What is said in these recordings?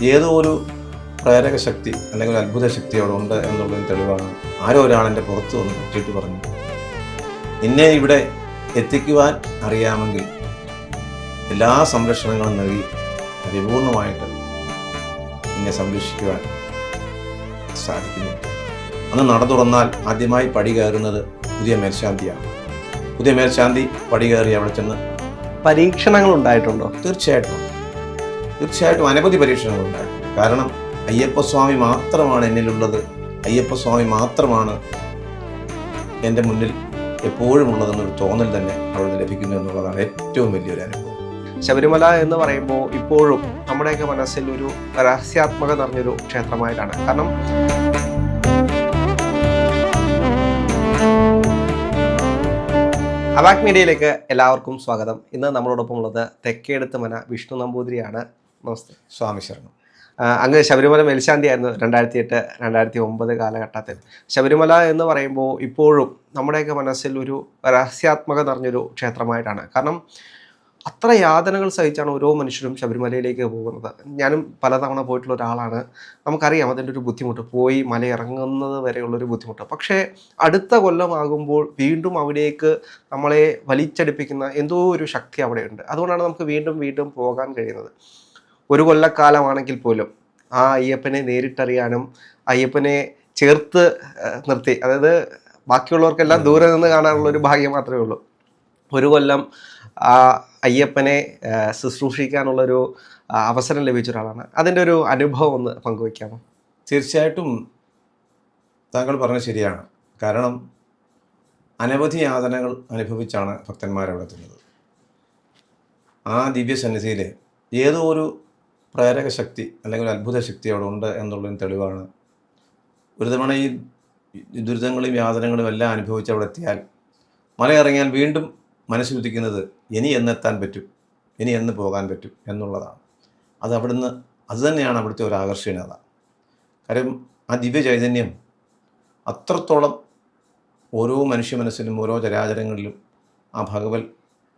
ഏതോ ഒരു പ്രേരക ശക്തി അല്ലെങ്കിൽ ഒരു അത്ഭുത ശക്തി അവിടെ ഉണ്ട് എന്നുള്ളതിന് തെളിവാണ് ആരോ ഒരാളെൻ്റെ പുറത്ത് വന്ന് പറ്റിയിട്ട് പറഞ്ഞു, നിന്നെ ഇവിടെ എത്തിക്കുവാൻ അറിയാമെങ്കിൽ എല്ലാ സംരക്ഷണങ്ങളും നൽകി പരിപൂർണമായിട്ട് നിന്നെ സംരക്ഷിക്കുവാൻ സാധിക്കുന്നു. അന്ന് നട തുറന്നാൽ ആദ്യമായി പടി കയറുന്നത് പുതിയ മേൽശാന്തിയാണ്. പുതിയ മേൽശാന്തി പടി കയറി അവിടെ ചെന്ന് പരീക്ഷണങ്ങൾ ഉണ്ടായിട്ടുണ്ടോ? തീർച്ചയായിട്ടും അനവധി പരീക്ഷണങ്ങൾ ഉണ്ടായിട്ടുണ്ട്. കാരണം അയ്യപ്പസ്വാമി മാത്രമാണ് എന്നിലുള്ളത്, അയ്യപ്പസ്വാമി മാത്രമാണ് എൻ്റെ മുന്നിൽ എപ്പോഴും ഉള്ളതെന്നൊരു തോന്നൽ തന്നെ അവിടെ ലഭിക്കുന്നു എന്നുള്ളതാണ് ഏറ്റവും വലിയൊരു അനുഭവം. ശബരിമല എന്ന് പറയുമ്പോൾ ഇപ്പോഴും നമ്മുടെയൊക്കെ മനസ്സിൽ ഒരു രഹസ്യാത്മക നിറഞ്ഞൊരു ക്ഷേത്രമായിട്ടാണ്. കാരണം അവാക് മീഡിയയിലേക്ക് എല്ലാവർക്കും സ്വാഗതം. ഇന്ന് നമ്മളോടൊപ്പം ഉള്ളത് തെക്കേടത്ത് മന വിഷ്ണു നമ്പൂതിരിയാണ്. നമസ്തേ. സ്വാമി ശരണം. അങ്ങ് ശബരിമല മേൽശാന്തിയായിരുന്നു 2008, 2009 കാലഘട്ടത്തിൽ. ശബരിമല എന്ന് പറയുമ്പോൾ ഇപ്പോഴും നമ്മുടെയൊക്കെ മനസ്സിൽ ഒരു രഹസ്യാത്മക നിറഞ്ഞൊരു ക്ഷേത്രമായിട്ടാണ്. കാരണം അത്ര യാതനകൾ സഹിച്ചാണ് ഓരോ മനുഷ്യരും ശബരിമലയിലേക്ക് പോകുന്നത്. ഞാനും പലതവണ പോയിട്ടുള്ള ഒരാളാണ്. നമുക്കറിയാം അതിൻ്റെ ഒരു ബുദ്ധിമുട്ട്, പോയി മല ഇറങ്ങുന്നത് വരെയുള്ളൊരു ബുദ്ധിമുട്ട്. പക്ഷേ അടുത്ത കൊല്ലമാകുമ്പോൾ വീണ്ടും അവിടേക്ക് നമ്മളെ വലിച്ചടിപ്പിക്കുന്ന എന്തോ ഒരു ശക്തി അവിടെയുണ്ട്. അതുകൊണ്ടാണ് നമുക്ക് വീണ്ടും വീണ്ടും പോകാൻ കഴിയുന്നത്. ഒരു കൊല്ലക്കാലമാണെങ്കിൽ പോലും ആ അയ്യപ്പനെ നേരിട്ടറിയാനും അയ്യപ്പനെ ചേർത്ത് നിർത്തി, അതായത് ബാക്കിയുള്ളവർക്കെല്ലാം ദൂരെ നിന്ന് കാണാനുള്ള ഒരു ഭാഗ്യം മാത്രമേ ഉള്ളൂ. ഒരു കൊല്ലം ആ അയ്യപ്പനെ ശുശ്രൂഷിക്കാനുള്ളൊരു അവസരം ലഭിച്ച ഒരാളാണ്. അതിൻ്റെ ഒരു അനുഭവം ഒന്ന് പങ്കുവയ്ക്കാമോ? തീർച്ചയായിട്ടും താങ്കൾ പറഞ്ഞത് ശരിയാണ്. കാരണം അനവധി യാതനകൾ അനുഭവിച്ചാണ് ഭക്തന്മാരവിടെ എത്തുന്നത്. ആ ദിവ്യസന്നിധിയിൽ ഏതോ ഒരു പ്രേരക ശക്തി അല്ലെങ്കിൽ ഒരു അത്ഭുത ശക്തി അവിടെ ഉണ്ട് എന്നുള്ളതിന് തെളിവാണ്. ഒരു തവണ ഈ ദുരിതങ്ങളും യാതനകളും എല്ലാം അനുഭവിച്ച് അവിടെ എത്തിയാൽ, മല ഇറങ്ങിയാൽ വീണ്ടും മനസ്സുദിക്കുന്നത് ഇനി എന്നെത്താൻ പറ്റും, ഇനി എന്ന് പോകാൻ പറ്റും എന്നുള്ളതാണ്. അത് തന്നെയാണ് അവിടുത്തെ ഒരു ആകർഷണീയത. കാര്യം ആ ദിവ്യ ചൈതന്യം അത്രത്തോളം ഓരോ മനുഷ്യ മനസ്സിലും ഓരോ ചരാചരങ്ങളിലും ആ ഭഗവത്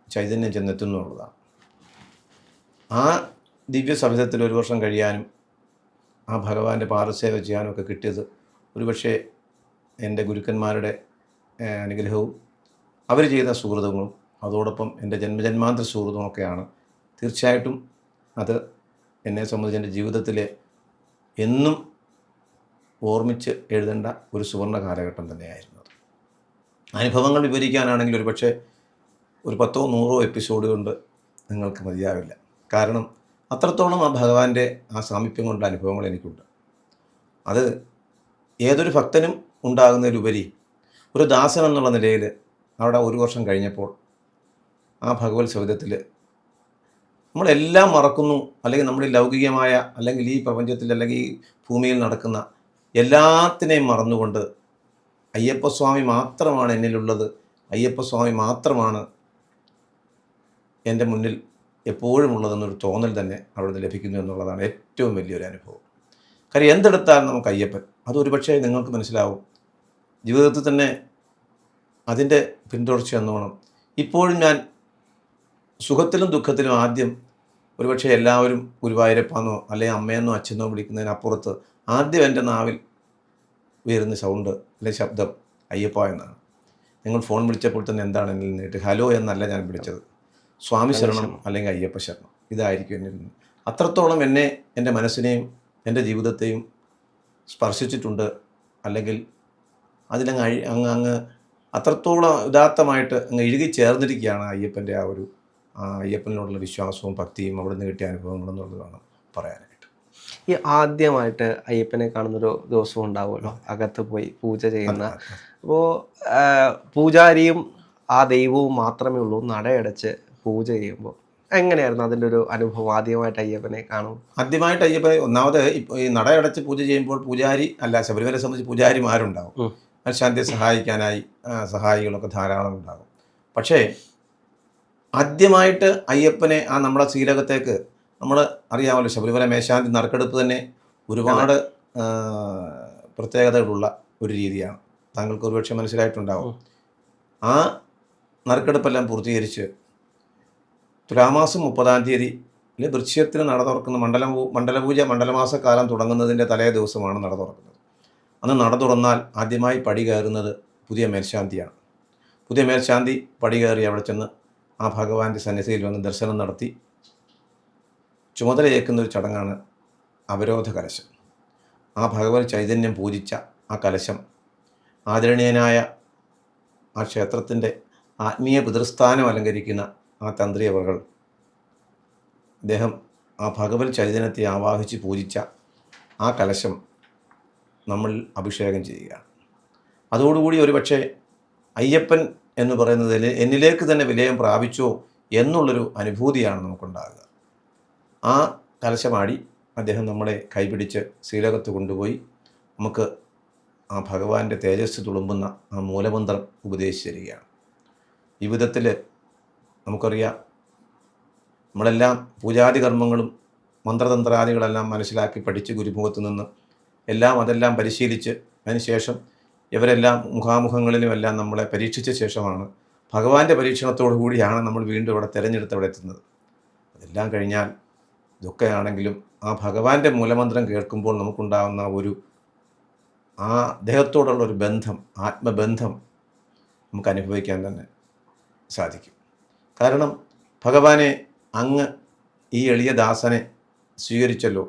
ചൈതന്യം ചെന്നെത്തുന്നു എന്നുള്ളതാണ്. ആ ദിവ്യ സവിധത്തിൽ ഒരു വർഷം കഴിയാനും ആ ഭഗവാന്റെ പാദസേവ ചെയ്യാനും ഒക്കെ കിട്ടിയത് ഒരുപക്ഷെ എൻ്റെ ഗുരുക്കന്മാരുടെ അനുഗ്രഹവും അവർ ചെയ്ത സുഹൃതങ്ങളും അതോടൊപ്പം എൻ്റെ ജന്മജന്മാന്തര സുഹൃത്തുമൊക്കെയാണ്. തീർച്ചയായിട്ടും അത് എന്നെ സംബന്ധിച്ച് എൻ്റെ ജീവിതത്തിലെ എന്നും ഓർമ്മിച്ച് എഴുതേണ്ട ഒരു സുവർണ്ണ കാലഘട്ടം തന്നെയായിരുന്നു അത്. അനുഭവങ്ങൾ വിവരിക്കാനാണെങ്കിൽ ഒരുപക്ഷെ ഒരു 10 or 100 എപ്പിസോഡ് കൊണ്ട് നിങ്ങൾക്ക് മതിയാവില്ല. കാരണം അത്രത്തോളം ആ ഭഗവാന്റെ ആ സാമീപ്യം കൊണ്ടുള്ള അനുഭവങ്ങൾ എനിക്കുണ്ട്. അത് ഏതൊരു ഭക്തനും ഉണ്ടാകുന്നതിലുപരി ഒരു ദാസൻ എന്നുള്ള നിലയിൽ അവിടെ ഒരു വർഷം കഴിഞ്ഞപ്പോൾ ആ ഭഗവത് സൗധത്തിൽ നമ്മളെല്ലാം മറക്കുന്നു, അല്ലെങ്കിൽ നമ്മുടെ ലൗകികമായ അല്ലെങ്കിൽ ഈ പ്രപഞ്ചത്തിൽ അല്ലെങ്കിൽ ഈ ഭൂമിയിൽ നടക്കുന്ന എല്ലാത്തിനെയും മറന്നുകൊണ്ട് അയ്യപ്പസ്വാമി മാത്രമാണ് എന്നിലുള്ളത്, അയ്യപ്പസ്വാമി മാത്രമാണ് എൻ്റെ മുന്നിൽ എപ്പോഴും ഉള്ളതെന്നൊരു തോന്നൽ തന്നെ അവിടെ ലഭിക്കുന്നു എന്നുള്ളതാണ് ഏറ്റവും വലിയൊരു അനുഭവം. കാര്യം എന്തെടുത്താലും നമുക്ക് അയ്യപ്പൻ, അതൊരു പക്ഷേ നിങ്ങൾക്ക് മനസ്സിലാവും. ജീവിതത്തിൽ തന്നെ അതിൻ്റെ പിന്തുടർച്ച എന്നോണം ഇപ്പോഴും ഞാൻ സുഖത്തിലും ദുഃഖത്തിലും ആദ്യം ഒരുപക്ഷെ എല്ലാവരും ഗുരുവായൂരപ്പാന്നോ അല്ലെങ്കിൽ അമ്മയെന്നോ അച്ഛനോ വിളിക്കുന്നതിനപ്പുറത്ത് ആദ്യം എൻ്റെ നാവിൽ ഉയരുന്ന സൗണ്ട് അല്ലെങ്കിൽ ശബ്ദം അയ്യപ്പ എന്നാണ്. നിങ്ങൾ ഫോൺ വിളിച്ചപ്പോൾ തന്നെ എന്താണ് എന്നിൽ നിന്നിട്ട് ഹലോ എന്നല്ല ഞാൻ വിളിച്ചത്, സ്വാമി ശരണം അല്ലെങ്കിൽ അയ്യപ്പ ശരണം, ഇതായിരിക്കും എന്നിൽ നിന്ന്. അത്രത്തോളം എന്നെ എൻ്റെ മനസ്സിനെയും എൻ്റെ ജീവിതത്തെയും സ്പർശിച്ചിട്ടുണ്ട്. അല്ലെങ്കിൽ അതിലങ്ങ് അങ്ങ് അത്രത്തോളം ഉദാത്തമായിട്ട് അങ്ങ് ഇഴുകി ചേർന്നിരിക്കുകയാണ് അയ്യപ്പൻ്റെ ആ ഒരു അയ്യപ്പനിലോടുള്ള വിശ്വാസവും ഭക്തിയും അവിടെ നിന്ന് കിട്ടിയ അനുഭവങ്ങളെന്നുള്ളതാണ് പറയാനായിട്ട്. ഈ ആദ്യമായിട്ട് അയ്യപ്പനെ കാണുന്നൊരു ദിവസവും ഉണ്ടാവുമല്ലോ, അകത്ത് പോയി പൂജ ചെയ്യുന്ന. അപ്പോൾ പൂജാരിയും ആ ദൈവവും മാത്രമേ ഉള്ളൂ നടയടച്ച് പൂജ ചെയ്യുമ്പോൾ. എങ്ങനെയായിരുന്നു അതിൻ്റെ ഒരു അനുഭവം ആദ്യമായിട്ട് അയ്യപ്പനെ കാണും? ആദ്യമായിട്ട് അയ്യപ്പനെ ഒന്നാമത് ഈ നടയടച്ച് പൂജ ചെയ്യുമ്പോൾ പൂജാരി അല്ല, ശബരിമലയെ സംബന്ധിച്ച് പൂജാരിമാരുണ്ടാവും, ശാന്തിയെ സഹായിക്കാനായി സഹായികളൊക്കെ ധാരാളം ഉണ്ടാകും. പക്ഷേ ആദ്യമായിട്ട് അയ്യപ്പനെ ആ നമ്മുടെ ശ്രീലകത്തേക്ക്, നമ്മൾ അറിയാമല്ലോ ശബരിമല മേൽശാന്തി നറുക്കെടുപ്പ് തന്നെ ഒരുപാട് പ്രത്യേകതകളുള്ള ഒരു രീതിയാണ്. താങ്കൾക്ക് ഒരുപക്ഷെ മനസ്സിലായിട്ടുണ്ടാവും. ആ നറുക്കെടുപ്പെല്ലാം പൂർത്തീകരിച്ച് തുലാമാസം 30-ാം തീയതി അല്ലെങ്കിൽ വൃശ്ചികത്തിന് നട തുറക്കുന്ന മണ്ഡലപൂജ മണ്ഡലമാസക്കാലം തുടങ്ങുന്നതിൻ്റെ തലേ ദിവസമാണ് നട തുറക്കുന്നത്. അന്ന് നട തുറന്നാൽ ആദ്യമായി പടി കയറുന്നത് പുതിയ മേൽശാന്തിയാണ്. പുതിയ മേൽശാന്തി പടി കയറി അവിടെ ചെന്ന് ആ ഭഗവാന്റെ സന്നിധിയിൽ വന്ന് ദർശനം നടത്തി ചുമതലയേൽക്കുന്ന ഒരു ചടങ്ങാണ് അവരോധ കലശം. ആ ഭഗവത് ചൈതന്യം പൂജിച്ച ആ കലശം ആദരണീയനായ ആ ക്ഷേത്രത്തിൻ്റെ ആത്മീയ പിതൃസ്ഥാനം അലങ്കരിക്കുന്ന ആ തന്ത്രി അവർകൾ അദ്ദേഹം ആ ഭഗവത് ചൈതന്യത്തെ ആവാഹിച്ച് പൂജിച്ച ആ കലശം നമ്മൾ അഭിഷേകം ചെയ്യുകയാണ്. അതോടുകൂടി ഒരുപക്ഷെ അയ്യപ്പൻ എന്ന് പറയുന്നതിൽ എന്നിലേക്ക് തന്നെ വിലയം പ്രാപിച്ചോ എന്നുള്ളൊരു അനുഭൂതിയാണ് നമുക്കുണ്ടാകുക. ആ കലശമാടി അദ്ദേഹം നമ്മളെ കൈപിടിച്ച് ശ്രീലകത്ത് കൊണ്ടുപോയി നമുക്ക് ആ ഭഗവാന്റെ തേജസ് തുളുമ്പുന്ന ആ മൂലമന്ത്രം ഉപദേശിച്ചു തരികയാണ്. ഈ വിധത്തിൽ നമുക്കറിയാം, നമ്മളെല്ലാം പൂജാതി കർമ്മങ്ങളും മന്ത്രതന്ത്രാദികളെല്ലാം മനസ്സിലാക്കി പഠിച്ച് ഗുരുമുഖത്ത് നിന്ന് അതെല്ലാം പരിശീലിച്ച് അതിനുശേഷം ഇവരെല്ലാം മുഖാമുഖങ്ങളിലുമെല്ലാം നമ്മളെ പരീക്ഷിച്ച ശേഷമാണ് ഭഗവാന്റെ പരീക്ഷണത്തോടു കൂടിയാണ് നമ്മൾ വീണ്ടും ഇവിടെ തിരഞ്ഞെടുത്ത് എത്തുന്നത്. അതെല്ലാം കഴിഞ്ഞാൽ ഇതൊക്കെയാണെങ്കിലും ആ ഭഗവാന്റെ മൂലമന്ത്രം കേൾക്കുമ്പോൾ നമുക്കുണ്ടാകുന്ന ആ അദ്ദേഹത്തോടുള്ള ഒരു ബന്ധം, ആത്മബന്ധം നമുക്ക് അനുഭവിക്കാൻ തന്നെ സാധിക്കും. കാരണം ഭഗവാനെ അങ്ങ് ഈ എളിയ ദാസനെ സ്വീകരിച്ചല്ലോ,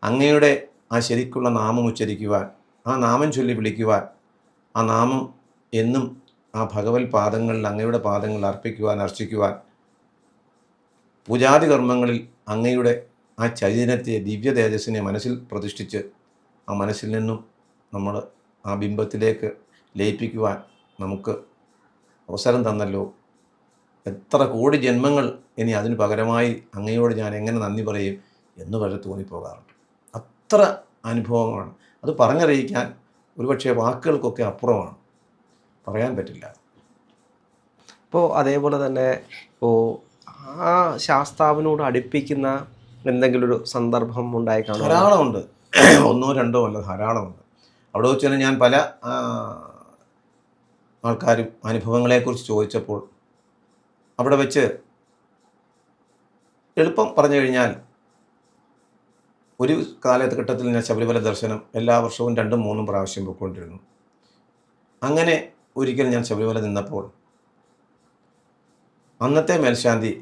അങ്ങയുടെ ആ ശരിക്കുള്ള നാമം ഉച്ചരിക്കുവാൻ, ആ നാമം ചൊല്ലി വിളിക്കുവാൻ, ആ നാമം എന്നും ആ ഭഗവത് പാദങ്ങളിൽ അങ്ങയുടെ പാദങ്ങളിൽ അർച്ചിക്കുവാൻ, പൂജാതി കർമ്മങ്ങളിൽ അങ്ങയുടെ ആ ചൈതന്യത്തെ, ദിവ്യ തേജസ്സിനെ മനസ്സിൽ പ്രതിഷ്ഠിച്ച് ആ മനസ്സിൽ നിന്നും നമ്മൾ ആ ബിംബത്തിലേക്ക് ലയിപ്പിക്കുവാൻ നമുക്ക് അവസരം തന്നല്ലോ. എത്ര കോടി ജന്മങ്ങൾ ഇനി അതിന് പകരമായി അങ്ങയോട് ഞാൻ എങ്ങനെ നന്ദി പറയും എന്ന് വരെ തോന്നിപ്പോകാറുണ്ട്. അത്ര അനുഭവമാണ്. അത് പറഞ്ഞറിയിക്കാൻ ഒരുപക്ഷെ വാക്കുകൾക്കൊക്കെ അപ്പുറമാണ്, പറയാൻ പറ്റില്ല. ഇപ്പോൾ അതേപോലെ തന്നെ ഇപ്പോൾ ആ ശാസ്താവിനോട് അടുപ്പിക്കുന്ന എന്തെങ്കിലും ഒരു സന്ദർഭം ഉണ്ടായി കാണും? ധാരാളമുണ്ട്. ഒന്നോ രണ്ടോ അല്ല, ധാരാളമുണ്ട്. അവിടെ വെച്ച് തന്നെ ഞാൻ പല ആൾക്കാരും അനുഭവങ്ങളെക്കുറിച്ച് ചോദിച്ചപ്പോൾ അവിടെ വെച്ച് എളുപ്പം പറഞ്ഞു കഴിഞ്ഞാൽ, ഒരു കാലഘട്ടത്തിൽ ഞാൻ ശബരിമല ദർശനം എല്ലാ വർഷവും 2-3 പ്രാവശ്യം പോയിക്കൊണ്ടിരുന്നു. അങ്ങനെ ഒരിക്കൽ ഞാൻ ശബരിമല നിന്നപ്പോൾ അന്നത്തെ മേൽശാന്തി,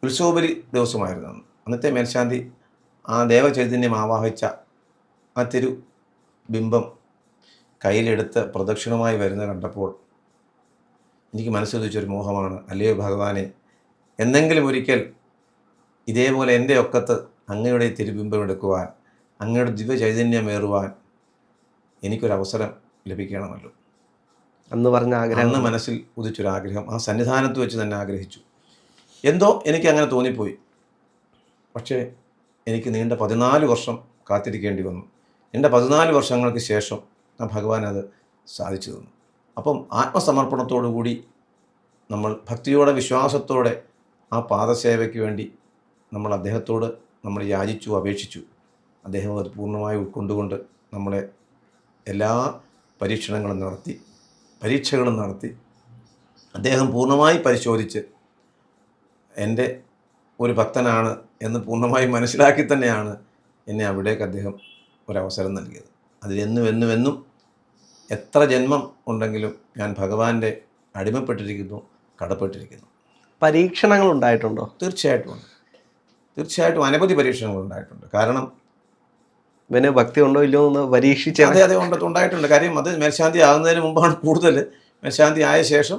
ഉത്സവബലി ദിവസമായിരുന്നു അന്നത്തെ മേൽശാന്തി, ആ ദേവചൈതന്യം ആവാഹിച്ച ആ ബിംബം കയ്യിലെടുത്ത് പ്രദക്ഷിണമായി വരുന്നത് കണ്ടപ്പോൾ എനിക്ക് മനസ്സുദിച്ചൊരു മോഹമാണ്, അല്ലയോ ഭഗവാനെ, എന്തെങ്കിലും ഒരിക്കൽ ഇതേപോലെ എൻ്റെ ഒക്കത്ത് അങ്ങയുടെ തിരുബിംബം എടുക്കുവാൻ, അങ്ങയുടെ ദിവ്യ ചൈതന്യമേറുവാൻ എനിക്കൊരവസരം ലഭിക്കണമല്ലോ. അന്ന് പറഞ്ഞ ആഗ്രഹം, അന്ന് മനസ്സിൽ ഉദിച്ചൊരാഗ്രഹം ആ സന്നിധാനത്ത് വെച്ച് തന്നെ ആഗ്രഹിച്ചു. എന്തോ എനിക്കങ്ങനെ തോന്നിപ്പോയി. പക്ഷേ എനിക്ക് നീണ്ട 14 വർഷം കാത്തിരിക്കേണ്ടി വന്നു. നീണ്ട 14 വർഷങ്ങൾക്ക് ശേഷം ആ ഭഗവാൻ അത് സാധിച്ചു തന്നു. അപ്പം ആത്മസമർപ്പണത്തോടു കൂടി നമ്മൾ ഭക്തിയോടെ, വിശ്വാസത്തോടെ ആ പാദസേവയ്ക്ക് വേണ്ടി നമ്മൾ അദ്ദേഹത്തോട് നമ്മൾ യാചിച്ചു, അപേക്ഷിച്ചു. അദ്ദേഹം അത് പൂർണ്ണമായി ഉൾക്കൊണ്ടുകൊണ്ട് നമ്മളെ എല്ലാ പരീക്ഷണങ്ങളും നടത്തി അദ്ദേഹം പൂർണ്ണമായി പരിശോധിച്ച് എൻ്റെ ഒരു ഭക്തനാണ് എന്ന് പൂർണ്ണമായി മനസ്സിലാക്കി തന്നെയാണ് എന്നെ അവിടേക്ക് അദ്ദേഹം ഒരവസരം നൽകിയത്. അതിലെന്നും എത്ര ജന്മം ഉണ്ടെങ്കിലും ഞാൻ ഭഗവാന്റെ അടിമപ്പെട്ടിരിക്കുന്നു, കടപ്പെട്ടിരിക്കുന്നു. പരീക്ഷണങ്ങൾ ഉണ്ടായിട്ടുണ്ടോ? തീർച്ചയായിട്ടും അനവധി പരീക്ഷണങ്ങൾ ഉണ്ടായിട്ടുണ്ട്. കാരണം ഇവന് ഭക്തി ഉണ്ടോ ഇല്ലയോ എന്ന് പരീക്ഷിച്ച് അതെ ഉണ്ടായിട്ടുണ്ട്. കാര്യം അത് മേൽശാന്തി ആകുന്നതിന് മുമ്പാണ് കൂടുതൽ. മേൽശാന്തി ആയ ശേഷം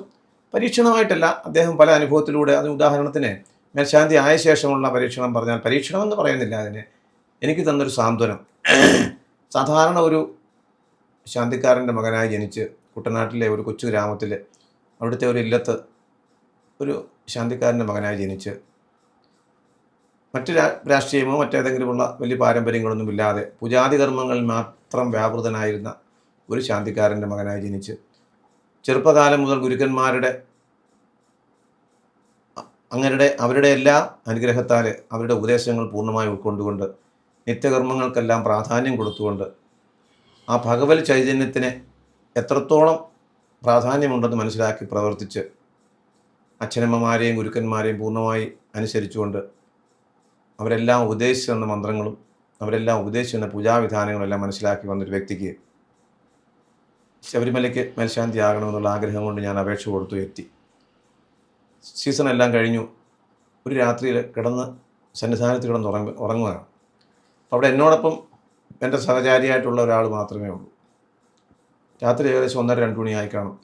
പരീക്ഷണമായിട്ടല്ല, അദ്ദേഹം പല അനുഭവത്തിലൂടെ, അതിന് ഉദാഹരണത്തിന് മേൽശാന്തി ആയ ശേഷമുള്ള പരീക്ഷണം പറഞ്ഞാൽ, പരീക്ഷണമെന്ന് പറയുന്നില്ല അതിന്, എനിക്ക് തന്നൊരു സാന്ത്വനം. സാധാരണ ഒരു ശാന്തിക്കാരൻ്റെ മകനായി ജനിച്ച് കുട്ടനാട്ടിലെ ഒരു കൊച്ചു ഗ്രാമത്തിൽ, അവിടുത്തെ ഒരു ഇല്ലത്ത് ഒരു ശാന്തിക്കാരൻ്റെ മകനായി ജനിച്ച് മറ്റ് രാഷ്ട്രീയമോ മറ്റേതെങ്കിലുമുള്ള വലിയ പാരമ്പര്യങ്ങളൊന്നും ഇല്ലാതെ പൂജാതി കർമ്മങ്ങളിൽ മാത്രം വ്യാപൃതനായിരുന്ന ഒരു ശാന്തിക്കാരൻ്റെ മകനായി ജനിച്ച് ചെറുപ്പകാലം മുതൽ ഗുരുക്കന്മാരുടെ അവരുടെ എല്ലാ അനുഗ്രഹത്താൽ അവരുടെ ഉപദേശങ്ങൾ പൂർണ്ണമായി ഉൾക്കൊണ്ടുകൊണ്ട് നിത്യകർമ്മങ്ങൾക്കെല്ലാം പ്രാധാന്യം കൊടുത്തുകൊണ്ട് ആ ഭഗവത് ചൈതന്യത്തിന് എത്രത്തോളം പ്രാധാന്യമുണ്ടെന്ന് മനസ്സിലാക്കി പ്രവർത്തിച്ച് അച്ഛനമ്മമാരെയും ഗുരുക്കന്മാരെയും പൂർണ്ണമായി അനുസരിച്ചുകൊണ്ട് അവരെല്ലാം ഉപദേശിച്ചു തന്ന മന്ത്രങ്ങളും അവരെല്ലാം ഉപദേശിച്ചു തന്ന പൂജാവിധാനങ്ങളും എല്ലാം മനസ്സിലാക്കി വന്നൊരു വ്യക്തിക്ക് ശബരിമലയ്ക്ക് മേൽശാന്തി ആകണമെന്നുള്ള ആഗ്രഹം കൊണ്ട് ഞാൻ അപേക്ഷ കൊടുത്തു എത്തി. സീസൺ എല്ലാം കഴിഞ്ഞു. ഒരു രാത്രിയിൽ കിടന്ന് സന്നിധാനത്ത് കിടന്ന് ഉറങ്ങുകയാണ്. അവിടെ എന്നോടൊപ്പം എൻ്റെ സഹചാരിയായിട്ടുള്ള ഒരാൾ മാത്രമേ ഉള്ളൂ. രാത്രി ഏകദേശം 1:30-2 മണിയായി കാണും.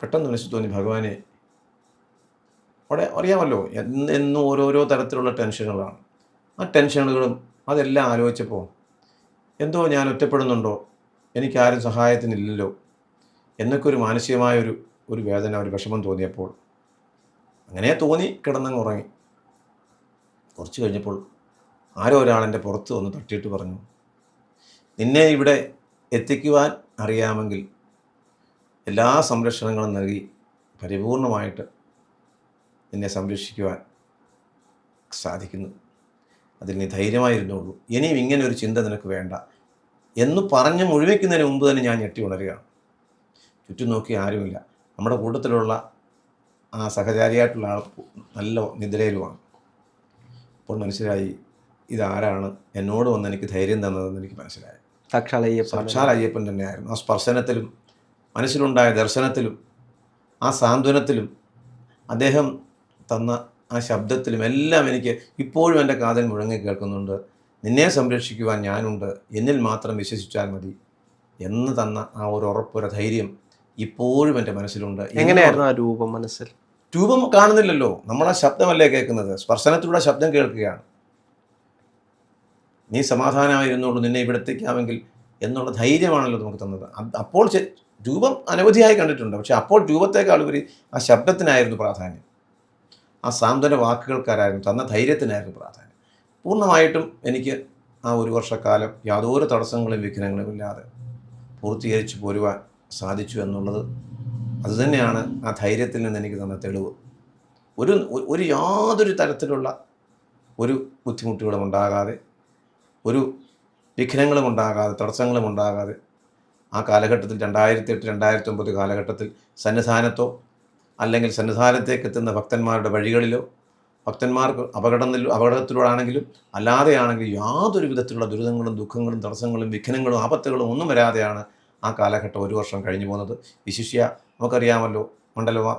പെട്ടെന്ന് മനസ്സിൽ തോന്നി, ഭഗവാനെ, അവിടെ അറിയാമല്ലോ എന്നും ഓരോരോ തരത്തിലുള്ള ടെൻഷനുകളാണ്. ആ ടെൻഷനുകളും അതെല്ലാം ആലോചിച്ചപ്പോൾ എന്തോ ഞാൻ ഒറ്റപ്പെടുന്നുണ്ടോ, എനിക്കാരും സഹായത്തിനില്ലല്ലോ എന്നൊക്കെ ഒരു മാനസികമായ ഒരു വേദന, ഒരു വിഷമം തോന്നിയപ്പോൾ അങ്ങനെ തോന്നി കിടന്നങ്ങ് ഉറങ്ങി. കുറച്ച് കഴിഞ്ഞപ്പോൾ ആരോ ഒരാൾ എൻ്റെ പുറത്ത് വന്ന് തട്ടിയിട്ട് പറഞ്ഞു, നിന്നെ ഇവിടെ എത്തിക്കുവാൻ അറിയാമെങ്കിൽ എല്ലാ സംരക്ഷണങ്ങളും നൽകി പരിപൂർണമായിട്ട് നിന്നെ സംരക്ഷിക്കുവാൻ സാധിക്കുന്നു. അതിൽ നീ ധൈര്യമായിരുന്നുള്ളൂ. ഇനിയും ഇങ്ങനെ ഒരു ചിന്ത നിനക്ക് വേണ്ട എന്ന് പറഞ്ഞ് മുഴുവിക്കുന്നതിന് മുമ്പ് തന്നെ ഞാൻ ഞെട്ടി ഉണരുകയാണ്. ചുറ്റും നോക്കി ആരുമില്ല. നമ്മുടെ കൂട്ടത്തിലുള്ള ആ സഹചാരിയായിട്ടുള്ള ആൾ നല്ല നിദ്രയിലുമാണ്. അപ്പോൾ മനസ്സിലായി, ഇതാരാണ് എന്നോട് വന്ന് എനിക്ക് ധൈര്യം തന്നതെന്ന് എനിക്ക് മനസ്സിലായി. സാക്ഷാൽ അയ്യപ്പൻ തന്നെയായിരുന്നു. ആ സ്പർശനത്തിലും മനസ്സിലുണ്ടായ ദർശനത്തിലും ആ സാന്ത്വനത്തിലും അദ്ദേഹം തന്ന ആ ശബ്ദത്തിലും എല്ലാം എനിക്ക് ഇപ്പോഴും എൻ്റെ കാതിൽ മുഴങ്ങി കേൾക്കുന്നുണ്ട്. നിന്നെ സംരക്ഷിക്കുവാൻ ഞാനുണ്ട്, എന്നിൽ മാത്രം വിശ്വസിച്ചാൽ മതി എന്ന് തന്ന ആ ഒരു ഉറപ്പൊരു ധൈര്യം ഇപ്പോഴും എൻ്റെ മനസ്സിലുണ്ട്. എങ്ങനെയായിരുന്നു ആ രൂപം? മനസ്സിൽ രൂപം കാണുന്നില്ലല്ലോ, നമ്മളാ ശബ്ദമല്ലേ കേൾക്കുന്നത്, സ്പർശനത്തിലൂടെ ശബ്ദം കേൾക്കുകയാണ്. നീ സമാധാനമായിരുന്നുള്ളൂ, നിന്നെ ഇവിടെ എത്തിക്കാമെങ്കിൽ എന്നുള്ള ധൈര്യമാണല്ലോ നമുക്ക് തന്നത്. അപ്പോൾ രൂപം അനവധിയായി കണ്ടിട്ടുണ്ട്. പക്ഷെ അപ്പോൾ രൂപത്തേക്കാൾ ഉപരി ആ ശബ്ദത്തിനായിരുന്നു പ്രാധാന്യം, ആ സാന്ത്വന വാക്കുകൾക്കാരായിരുന്നു, തന്ന ധൈര്യത്തിനായിരുന്നു പ്രാധാന്യം. പൂർണ്ണമായിട്ടും എനിക്ക് ആ 1 വർഷക്കാലം യാതൊരു തടസ്സങ്ങളും വിഘ്നങ്ങളും ഇല്ലാതെ പൂർത്തീകരിച്ചു പോരുവാൻ സാധിച്ചു എന്നുള്ളത് അതുതന്നെയാണ് ആ ധൈര്യത്തിൽ നിന്ന് എനിക്ക് തന്ന തെളിവ്. ഒരു യാതൊരു തരത്തിലുള്ള ഒരു ബുദ്ധിമുട്ടുകളും ഉണ്ടാകാതെ, ഒരു വിഘ്നങ്ങളും ഉണ്ടാകാതെ, തടസ്സങ്ങളും ഉണ്ടാകാതെ ആ കാലഘട്ടത്തിൽ 2008-2009 കാലഘട്ടത്തിൽ സന്നിധാനത്തോ അല്ലെങ്കിൽ സന്നിധാനത്തേക്ക് എത്തുന്ന ഭക്തന്മാരുടെ വഴികളിലോ, ഭക്തന്മാർക്ക് അപകടത്തിലൂടെയാണെങ്കിലും അല്ലാതെയാണെങ്കിലും യാതൊരു വിധത്തിലുള്ള ദുരിതങ്ങളും ദുഃഖങ്ങളും തടസ്സങ്ങളും വിഘ്നങ്ങളും ആപത്തുകളും ഒന്നും വരാതെയാണ് ആ കാലഘട്ടം 1 വർഷം കഴിഞ്ഞു പോകുന്നത്. വിശിഷ്യ നമുക്കറിയാമല്ലോ,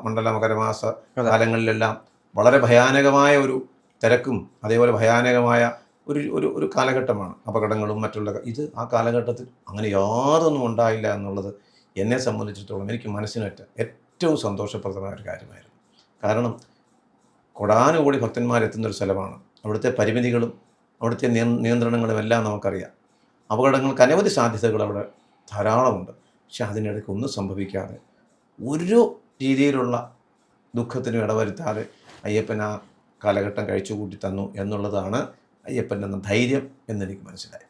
മണ്ഡല മകരമാസ കാലങ്ങളിലെല്ലാം വളരെ ഭയാനകമായ ഒരു തിരക്കും അതേപോലെ ഭയാനകമായ ഒരു കാലഘട്ടമാണ്. അപകടങ്ങളും മറ്റുള്ള ഇത് ആ കാലഘട്ടത്തിൽ അങ്ങനെ യാതൊന്നും ഉണ്ടായില്ല എന്നുള്ളത് എന്നെ സംബന്ധിച്ചിടത്തോളം എനിക്ക് മനസ്സിനേറ്റ ഏറ്റവും സന്തോഷപ്രദമായ ഒരു കാര്യമായിരുന്നു. കാരണം കൊടാനുകൂടി ഭക്തന്മാരെത്തുന്നൊരു സ്ഥലമാണ്. അവിടുത്തെ പരിമിതികളും അവിടുത്തെ നിയന്ത്രണങ്ങളും എല്ലാം നമുക്കറിയാം. അപകടങ്ങൾക്ക് അനവധി സാധ്യതകൾ അവിടെ ധാരാളമുണ്ട്. പക്ഷെ അതിനിടയ്ക്ക് ഒന്നും സംഭവിക്കാതെ, ഒരു രീതിയിലുള്ള ദുഃഖത്തിനും ഇടവരുത്താതെ അയ്യപ്പൻ ആ കാലഘട്ടം കഴിച്ചു കൂട്ടി തന്നു എന്നുള്ളതാണ് അയ്യപ്പൻ എന്ന ധൈര്യം എന്നെനിക്ക് മനസ്സിലായി.